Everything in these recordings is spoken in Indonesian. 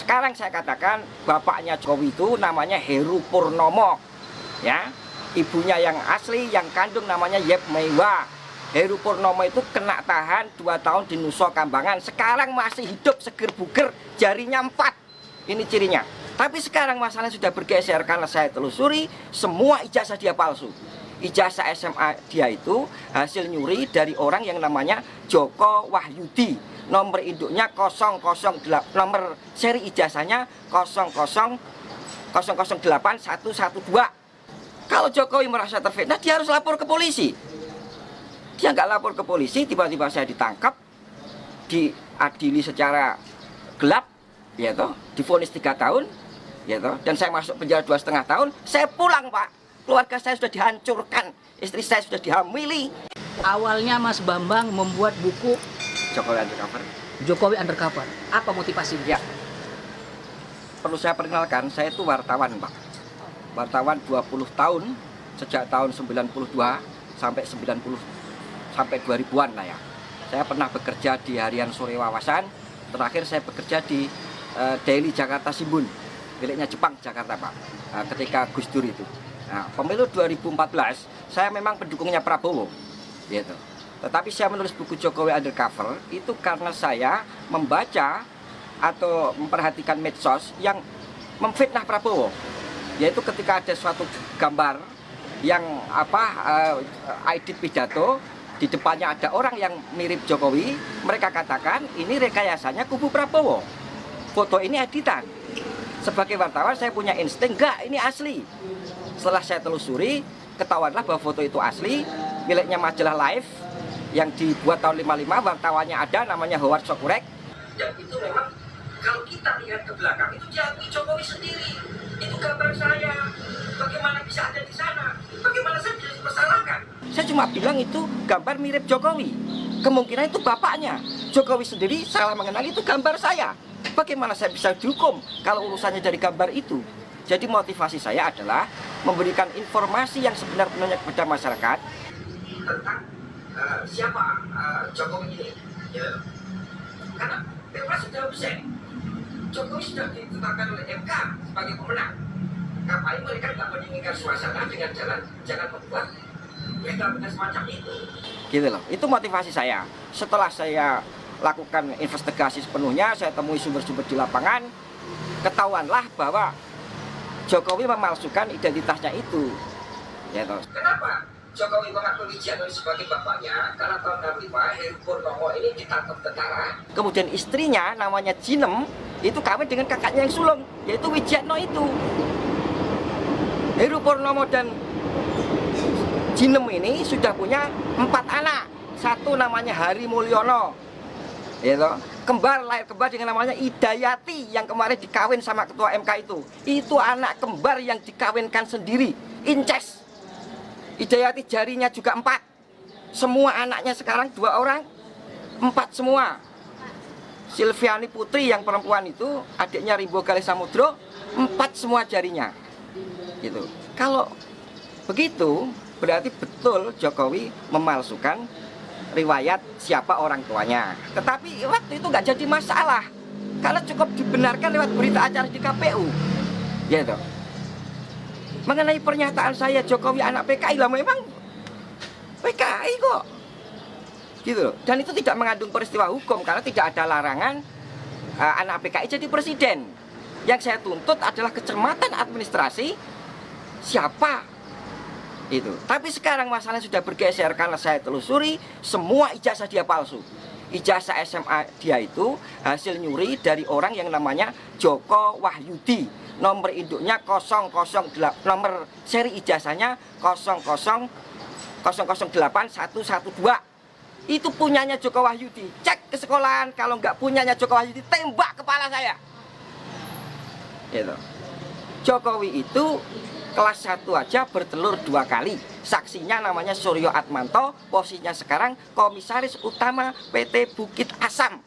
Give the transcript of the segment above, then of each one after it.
Sekarang saya katakan bapaknya Jokowi itu namanya Heru Purnomo, ya. Ibunya yang asli yang kandung namanya Yep Meiwa. Heru Purnomo itu kena tahan 2 tahun di Nusa Kambangan. Sekarang masih hidup seger buger, jarinya 4. Ini cirinya. Tapi sekarang masalahnya sudah bergeser karena saya telusuri semua ijazah dia palsu. Ijazah SMA dia itu hasil nyuri dari orang yang namanya Joko Wahyudi. Nomor induknya 008, nomor seri ijazahnya 0008112. Kalau Jokowi merasa terfitnah, dia harus lapor ke polisi. Dia nggak lapor ke polisi, tiba-tiba saya ditangkap, diadili secara gelap, ya toh, divonis 3 tahun, ya toh, dan saya masuk penjara 2,5 tahun. Saya pulang, Pak. Keluarga saya sudah dihancurkan, istri saya sudah dihamili. Awalnya Mas Bambang membuat buku Jokowi Undercover. Jokowi Undercover. Apa motivasinya? Ya, perlu saya perkenalkan, saya itu wartawan, Pak. Wartawan 20 tahun, sejak tahun 92 sampai 2000-an lah ya. Saya pernah bekerja di Harian Sore Wawasan. Terakhir saya bekerja di Daily Jakarta Shimbun, miliknya Jepang Jakarta, Pak. Ketika Gus Dur itu. Nah, pemilu 2014 saya memang pendukungnya Prabowo, gitu. Tetapi saya menulis buku Jokowi Undercover itu karena saya membaca atau memperhatikan medsos yang memfitnah Prabowo, yaitu ketika ada suatu gambar yang edit pidato, di depannya ada orang yang mirip Jokowi, mereka katakan ini rekayasanya kubu Prabowo, foto ini editan. Sebagai wartawan saya punya insting, enggak, ini asli. Setelah saya telusuri, ketahuanlah bahwa foto itu asli, miliknya majalah Live yang dibuat tahun 55, wartawannya ada, namanya Howard Sokurek. Dan itu memang kalau kita lihat ke belakang, itu diakui Jokowi sendiri. Itu gambar saya. Bagaimana bisa ada di sana? Bagaimana saya bisa dipersalahkan? Saya cuma bilang itu gambar mirip Jokowi. Kemungkinan itu bapaknya. Jokowi sendiri salah mengenali itu gambar saya. Bagaimana saya bisa dihukum kalau urusannya dari gambar itu? Jadi motivasi saya adalah memberikan informasi yang sebenar-benarnya kepada masyarakat tentang siapa Jokowi ini. Ya. Karena Pilpres sudah usai, Jokowi sudah ditetapkan oleh MK sebagai pemenang. Ngapain mereka tidak menginginkan suasana dengan jangan membuat berita semacam itu? Gitu loh. Itu motivasi saya. Setelah saya lakukan investigasi sepenuhnya, saya temui sumber-sumber di lapangan, ketahuanlah bahwa Jokowi memalsukan identitasnya itu. Ya, kenapa Jokowi mengakui Wijiano sebagai bapaknya? Karena tahun 65 Heru Purnomo ini ditangkap tentara. Kemudian istrinya namanya Jinem itu kawin dengan kakaknya yang sulung, yaitu Wijiano itu. Heru Purnomo dan Jinem ini sudah punya 4 anak. Satu namanya Hari Mulyono, gitu. Lahir kembar dengan namanya Idayati yang kemarin dikawin sama ketua MK itu. Itu anak kembar yang dikawinkan sendiri, inces. Idayati jarinya juga 4. Semua anaknya sekarang 2 orang, 4 semua. Silviani Putri yang perempuan itu, adiknya Rimbo Galih Samudro, 4 semua jarinya. Gitu. Kalau begitu, berarti betul Jokowi memalsukan riwayat siapa orang tuanya. Tetapi waktu itu nggak jadi masalah karena cukup dibenarkan lewat berita acara di KPU, gitu. Mengenai pernyataan saya Jokowi anak PKI, lah memang PKI kok, gitu. Dan itu tidak mengandung peristiwa hukum karena tidak ada larangan anak PKI jadi presiden. Yang saya tuntut adalah kecermatan administrasi siapa itu. Tapi sekarang masalahnya sudah bergeser karena saya telusuri semua ijazah dia palsu. Ijazah SMA dia itu hasil nyuri dari orang yang namanya Joko Wahyudi. Nomor induknya 008, nomor seri ijazahnya 0008112. Itu punyanya Joko Wahyudi. Cek ke sekolahan, kalau nggak punyanya Joko Wahyudi, tembak kepala saya. Gitu. Jokowi itu kelas 1 aja bertelur 2 kali. Saksinya namanya Suryo Atmanto, posisinya sekarang komisaris utama PT Bukit Asam.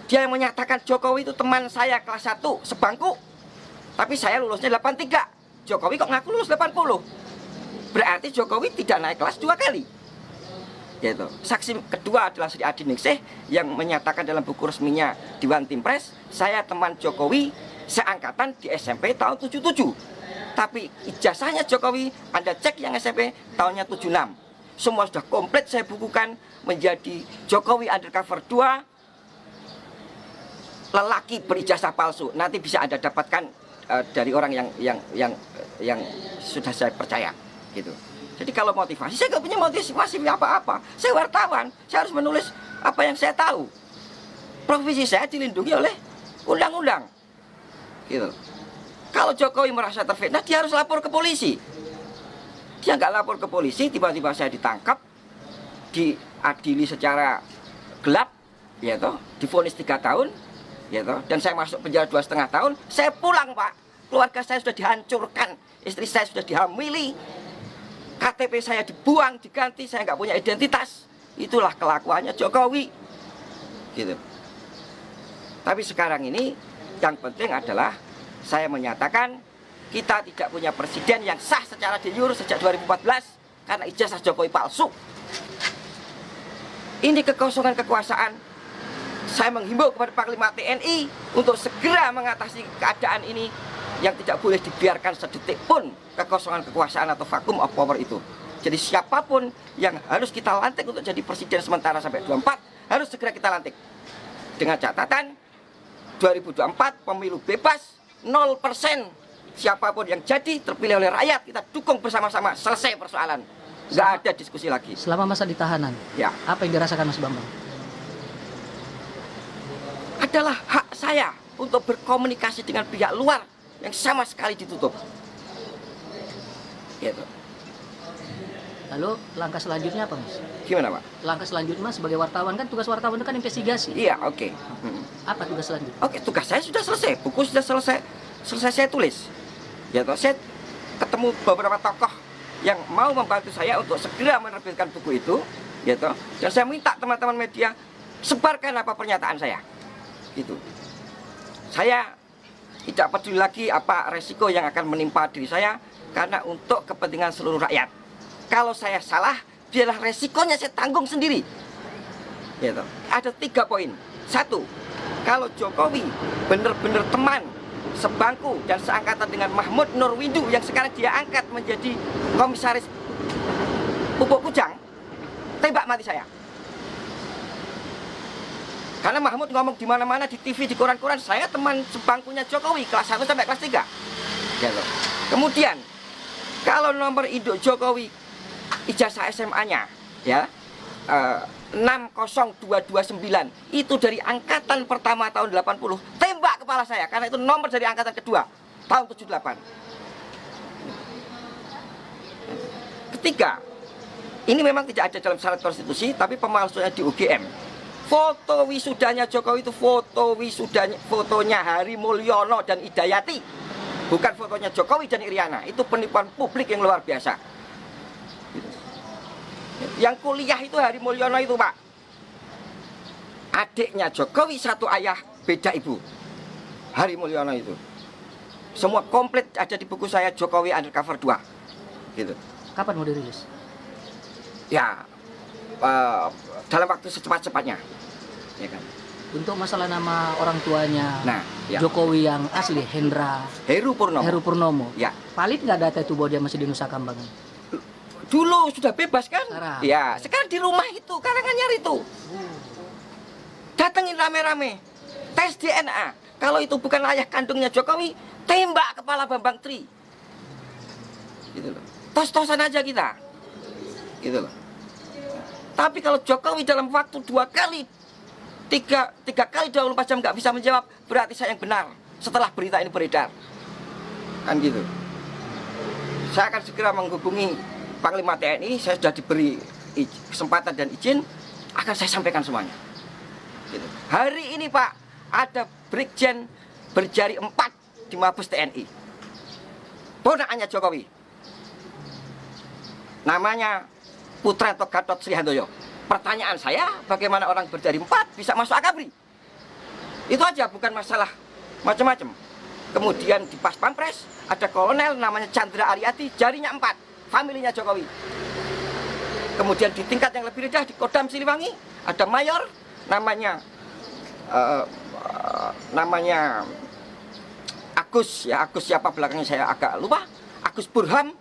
Dia yang menyatakan Jokowi itu teman saya kelas 1 sebangku. Tapi saya lulusnya 83. Jokowi kok ngaku lulus 80. Berarti Jokowi tidak naik kelas 2 kali. Yaitu saksi kedua adalah Sri Adi Ningsih yang menyatakan dalam buku resminya Dewan Timpres, saya teman Jokowi seangkatan di SMP tahun 77. Tapi ijazahnya Jokowi Anda cek yang SMP tahunnya 76. Semua sudah komplit saya bukukan menjadi Jokowi Undercover 2 lelaki berijazah palsu. Nanti bisa Anda dapatkan dari orang yang sudah saya percaya gitu. Jadi kalau motivasi, saya nggak punya motivasi apa-apa. Saya wartawan, saya harus menulis apa yang saya tahu. Profesi saya dilindungi oleh undang-undang. Gitu. Kalau Jokowi merasa terfitnah, dia harus lapor ke polisi. Dia nggak lapor ke polisi, tiba-tiba saya ditangkap, diadili secara gelap, ya toh, divonis 3 tahun, ya toh, dan saya masuk penjara 2,5 tahun. Saya pulang, Pak. Keluarga saya sudah dihancurkan, istri saya sudah dihamili. KTP saya dibuang, diganti, saya nggak punya identitas. Itulah kelakuannya Jokowi. Gitu. Tapi sekarang ini yang penting adalah saya menyatakan kita tidak punya presiden yang sah secara de jure sejak 2014 karena ijazah Jokowi palsu. Ini kekosongan kekuasaan. Saya menghimbau kepada Panglima TNI untuk segera mengatasi keadaan ini yang tidak boleh dibiarkan sedetik pun kekosongan kekuasaan atau vacuum of power itu. Jadi siapapun yang harus kita lantik untuk jadi presiden sementara sampai 24 harus segera kita lantik. Dengan catatan 2024 pemilu bebas 0%. Siapapun yang jadi terpilih oleh rakyat kita dukung bersama-sama, selesai persoalan. Nggak ada diskusi lagi. Selama masa di tahanan, Ya, apa yang dirasakan Mas Bambang? adalah hak saya untuk berkomunikasi dengan pihak luar yang sama sekali ditutup. Gitu. Lalu langkah selanjutnya apa, Mas? Gimana, Pak? Langkah selanjutnya sebagai wartawan kan tugas wartawan itu kan investigasi. Iya, oke. Apa tugas selanjutnya? Oke, tugas saya sudah selesai. Buku sudah selesai saya tulis. Ya toh, saya ketemu beberapa tokoh yang mau membantu saya untuk segera menerbitkan buku itu, ya toh. Dan saya minta teman-teman media sebarkan apa pernyataan saya. Gitu. Saya tidak peduli lagi apa resiko yang akan menimpa diri saya karena untuk kepentingan seluruh rakyat. Kalau saya salah, biarlah resikonya saya tanggung sendiri. Gitu. Ada 3 poin. 1, kalau Jokowi benar-benar teman sebangku dan seangkatan dengan Mahmud Nurwindu yang sekarang dia angkat menjadi komisaris Pupuk Kujang, tembak mati saya. Karena Mahmud ngomong di mana-mana, di TV, di koran-koran, saya teman sebangkunya Jokowi kelas 1 sampai kelas 3. Gitu. Kemudian kalau nomor induk Jokowi ijazah SMA-nya ya 60229 itu dari angkatan pertama tahun 80, tembak kepala saya karena itu nomor dari angkatan kedua tahun 78. Ketiga, ini memang tidak ada dalam syarat konstitusi tapi pemalsuannya di UGM. Foto wisudanya Jokowi itu fotonya Hari Mulyono dan Idayati, bukan fotonya Jokowi dan Iriana. Itu penipuan publik yang luar biasa. Yang kuliah itu Hari Mulyono itu, Pak, adiknya Jokowi satu ayah beda ibu. Hari Mulyono itu semua komplit ada di buku saya Jokowi Undercover 2 gitu. Kapan mau dirilis? Ya dalam waktu secepat-cepatnya ya kan. Untuk masalah nama orang tuanya Nah, ya. Jokowi yang asli Heru Purnomo. Ya. Valid nggak data itu bahwa dia masih di Nusa Kambangan? Dulu sudah bebas kan? Sekarang. Ya, sekarang di rumah itu, Karanganyar itu. Datengin rame-rame. Tes DNA. Kalau itu bukan ayah kandungnya Jokowi, tembak kepala Bambang Tri. Gitu loh. Tos-tosan aja kita. Gitu loh. Tapi kalau Jokowi dalam waktu 2 kali, 3 kali 24 jam nggak bisa menjawab, berarti saya yang benar setelah berita ini beredar. Kan gitu. Saya akan segera menghubungi Panglima TNI, saya sudah diberi kesempatan dan izin, akan saya sampaikan semuanya. Gitu. Hari ini, Pak, ada Brigjen berjari 4 di Mabes TNI. Ponakannya Jokowi. Namanya Putranto Gatot Srihandoyo. Pertanyaan saya, bagaimana orang berjari 4 bisa masuk Akabri? Itu aja, bukan masalah macam-macam. Kemudian di Pas Pampres ada kolonel namanya Chandra Aryati, jarinya 4. Familinya Jokowi. Kemudian di tingkat yang lebih rendah di Kodam Siliwangi ada mayor namanya Agus ya, Agus siapa belakangnya saya agak lupa. Agus Burham,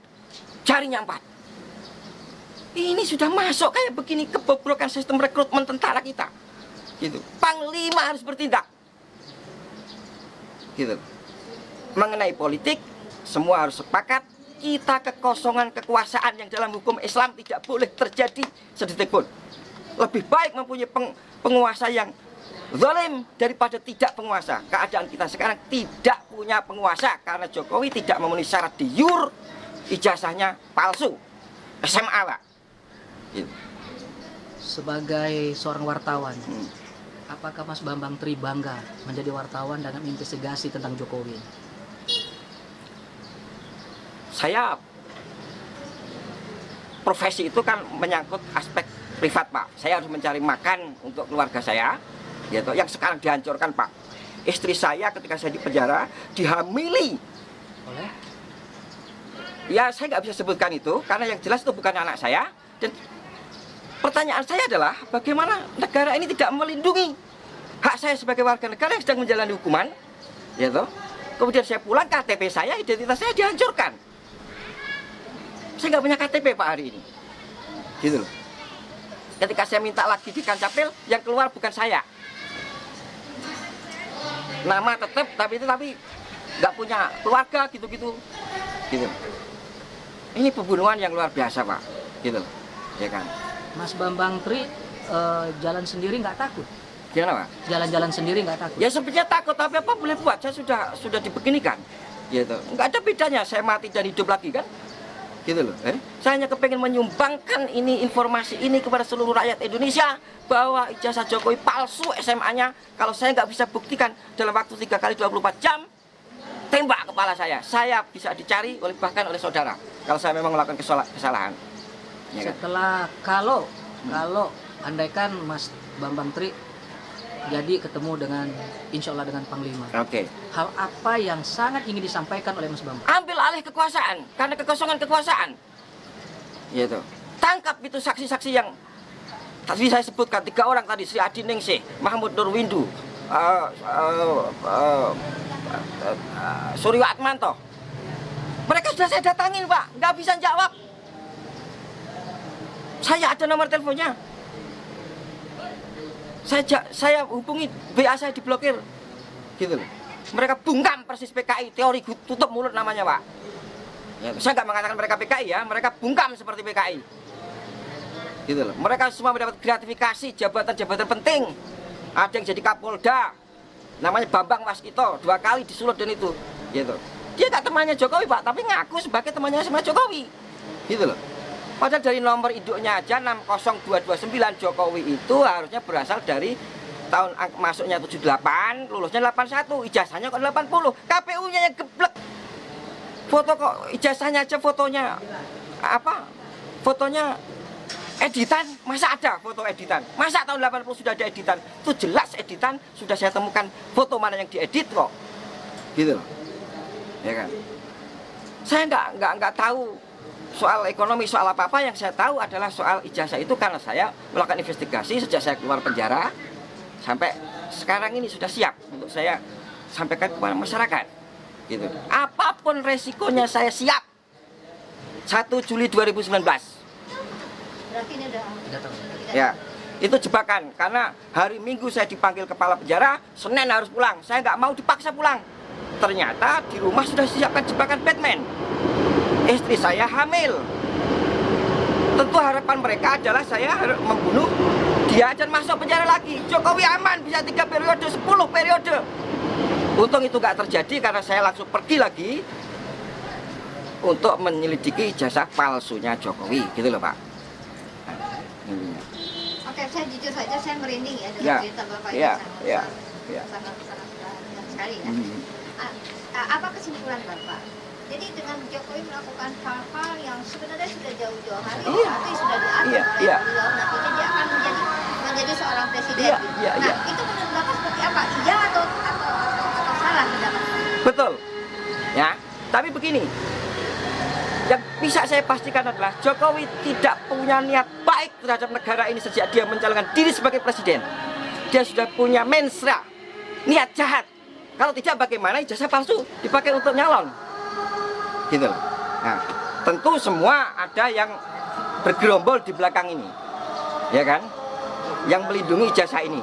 jarinya 4. Ini sudah masuk kayak begini, kebobrokan sistem rekrutmen tentara kita. Gitu. Panglima harus bertindak. Gitu. Mengenai politik, semua harus sepakat. Kita kekosongan kekuasaan yang dalam hukum Islam tidak boleh terjadi sedetik pun. Lebih baik mempunyai penguasa yang zalim daripada tidak penguasa. Keadaan kita sekarang tidak punya penguasa karena Jokowi tidak memenuhi syarat de jure, ijazahnya palsu, SMA Pak. Gitu. Sebagai seorang wartawan, apakah Mas Bambang Tri bangga menjadi wartawan dalam investigasi tentang Jokowi? Saya profesi itu kan menyangkut aspek privat Pak. Saya harus mencari makan untuk keluarga saya, gitu. Yang sekarang dihancurkan Pak. Istri saya ketika saya di penjara dihamili. Oleh? Ya saya nggak bisa sebutkan itu karena yang jelas itu bukan anak saya. Dan pertanyaan saya adalah bagaimana negara ini tidak melindungi hak saya sebagai warga negara yang sedang menjalani hukuman, gitu. Kemudian saya pulang, KTP saya, identitas saya dihancurkan. Saya nggak punya KTP Pak hari ini, gitu loh. Ketika saya minta lagi di Kancapil, yang keluar bukan saya. Nama tetap, tapi nggak punya keluarga, gitu-gitu. Gitu. Ini pembunuhan yang luar biasa Pak, gitu loh. Ya kan. Mas Bambang Tri jalan sendiri nggak takut? Gimana Pak? Jalan-jalan sendiri nggak takut? Ya sebenarnya takut, tapi apa boleh buat? Saya sudah dibeginikan, gitu. Nggak ada bedanya saya mati dan hidup lagi kan, gitu loh. Saya hanya kepengen menyumbangkan ini informasi ini kepada seluruh rakyat Indonesia bahwa ijazah Jokowi palsu SMA-nya. Kalau saya nggak bisa buktikan dalam waktu 3 kali 24 jam, tembak kepala saya bisa dicari bahkan oleh saudara kalau saya memang melakukan kesalahan. Ya kan? Setelah kalau andaikan Mas Bambang Tri jadi ketemu dengan insya Allah dengan Panglima, Oke. hal apa yang sangat ingin disampaikan oleh Mas Bambang? Ambil alih kekuasaan karena kekosongan kekuasaan. Gitu. Tangkap itu saksi-saksi yang tadi saya sebutkan 3 orang tadi, Sri Adi Ningsih, Mahmud Nurwindu, Suryo Atmanto. Mereka sudah saya datangin Pak, nggak bisa jawab. Saya ada nomor teleponnya. Saya hubungi, BA saya diblokir, gitu loh. Mereka bungkam persis PKI, teori tutup mulut namanya Pak. Ya, saya nggak mengatakan mereka PKI ya, mereka bungkam seperti PKI, gitu loh. Mereka semua mendapat gratifikasi jabatan-jabatan penting. Ada yang jadi Kapolda, namanya Bambang Waskito, 2 kali disulut dan itu, gitu. Dia nggak temannya Jokowi Pak, tapi ngaku sebagai temannya sama Jokowi, gitu loh. Padahal dari nomor induknya aja 60229 Jokowi itu harusnya berasal dari tahun masuknya 78, lulusnya 81, ijazahnya kok 80, KPU-nya yang geblek. Foto kok ijazahnya aja fotonya apa? Fotonya editan, masa ada foto editan? Masa tahun 80 sudah ada editan? Itu jelas editan, sudah saya temukan foto mana yang diedit kok. Gitu loh. Ya kan? Saya nggak tahu soal ekonomi, soal apa-apa. Yang saya tahu adalah soal ijazah itu karena saya melakukan investigasi sejak saya keluar penjara sampai sekarang ini sudah siap untuk saya sampaikan kepada masyarakat, gitu. Apapun resikonya saya siap. 1 Juli 2019. Berarti ini udah tahu. Ya, itu jebakan karena hari Minggu saya dipanggil kepala penjara, Senin harus pulang. Saya nggak mau dipaksa pulang. Ternyata di rumah sudah disiapkan jebakan Batman. Istri saya hamil. Tentu harapan mereka adalah saya harus membunuh dia dan masuk penjara lagi. Jokowi aman bisa 3 periode, 10 periode. Untung itu nggak terjadi karena saya langsung pergi lagi untuk menyelidiki ijazah palsunya Jokowi, gitu loh Pak. Oke, saya jujur saja saya merinding ya dengan Ya, cerita Bapak ya, ini ya. sangat sekali ya. Apa kesimpulan Bapak? Jadi dengan Jokowi melakukan hal-hal yang sebenarnya sudah jauh-jauh hari, Iya. tapi sudah diatur Iya, oleh iya. beliau, nantinya dia akan menjadi seorang presiden. Iya, gitu. iya, Nah, iya. itu menurut Bapak seperti apa? Iya atau salah pendapat? Betul. Ya, tapi begini. Yang bisa saya pastikan adalah Jokowi tidak punya niat baik terhadap negara ini sejak dia mencalonkan diri sebagai presiden. Dia sudah punya mensra, niat jahat. Kalau tidak, bagaimana ijazah palsu dipakai untuk nyalon? Gitu loh. Nah, tentu semua ada yang bergerombol di belakang ini, ya kan? Yang melindungi ijazah ini.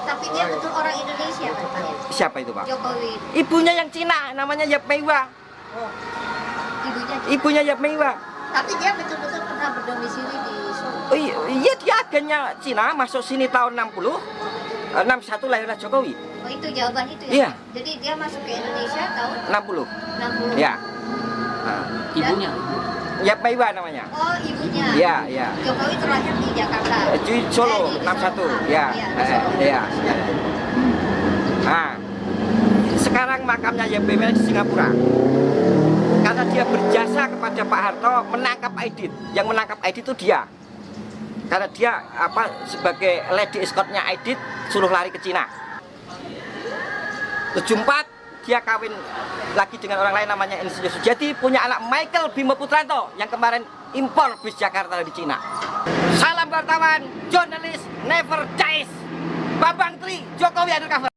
Tapi dia betul orang Indonesia katanya. Siapa itu, Pak? Jokowi. Ibunya yang Cina, namanya Yap Meiwa. Ibunya. Ibunya Yap Meiwa. Tapi dia betul-betul pernah berdomisili di Solo. Oh, iya, dia agennya Cina, masuk sini tahun 60. 61 lahirlah Jokowi. Oh, itu jawaban itu ya? Iya. Jadi dia masuk ke Indonesia tahun 60. 60. Ya. Nah, Ibunya. Yap Meiwa namanya. Oh, ibunya. Iya, iya. Jokowi terlahir di Jakarta. Di Solo, Di 61. Solo. Ya. Di Solo. Iya. Nah, sekarang makamnya Yap Meiwa di Singapura. Karena dia berjasa kepada Pak Harto menangkap Aidit. Yang menangkap Aidit itu dia. Karena dia sebagai lady escortnya Aidit suruh lari ke Cina. 74 dia kawin lagi dengan orang lain namanya Insinyur Sujadi, punya anak Michael Bimo Putranto yang kemarin impor bis Jakarta dari Cina. Salam wartawan, jurnalis never dies. Babang Tri, Jokowi undercover.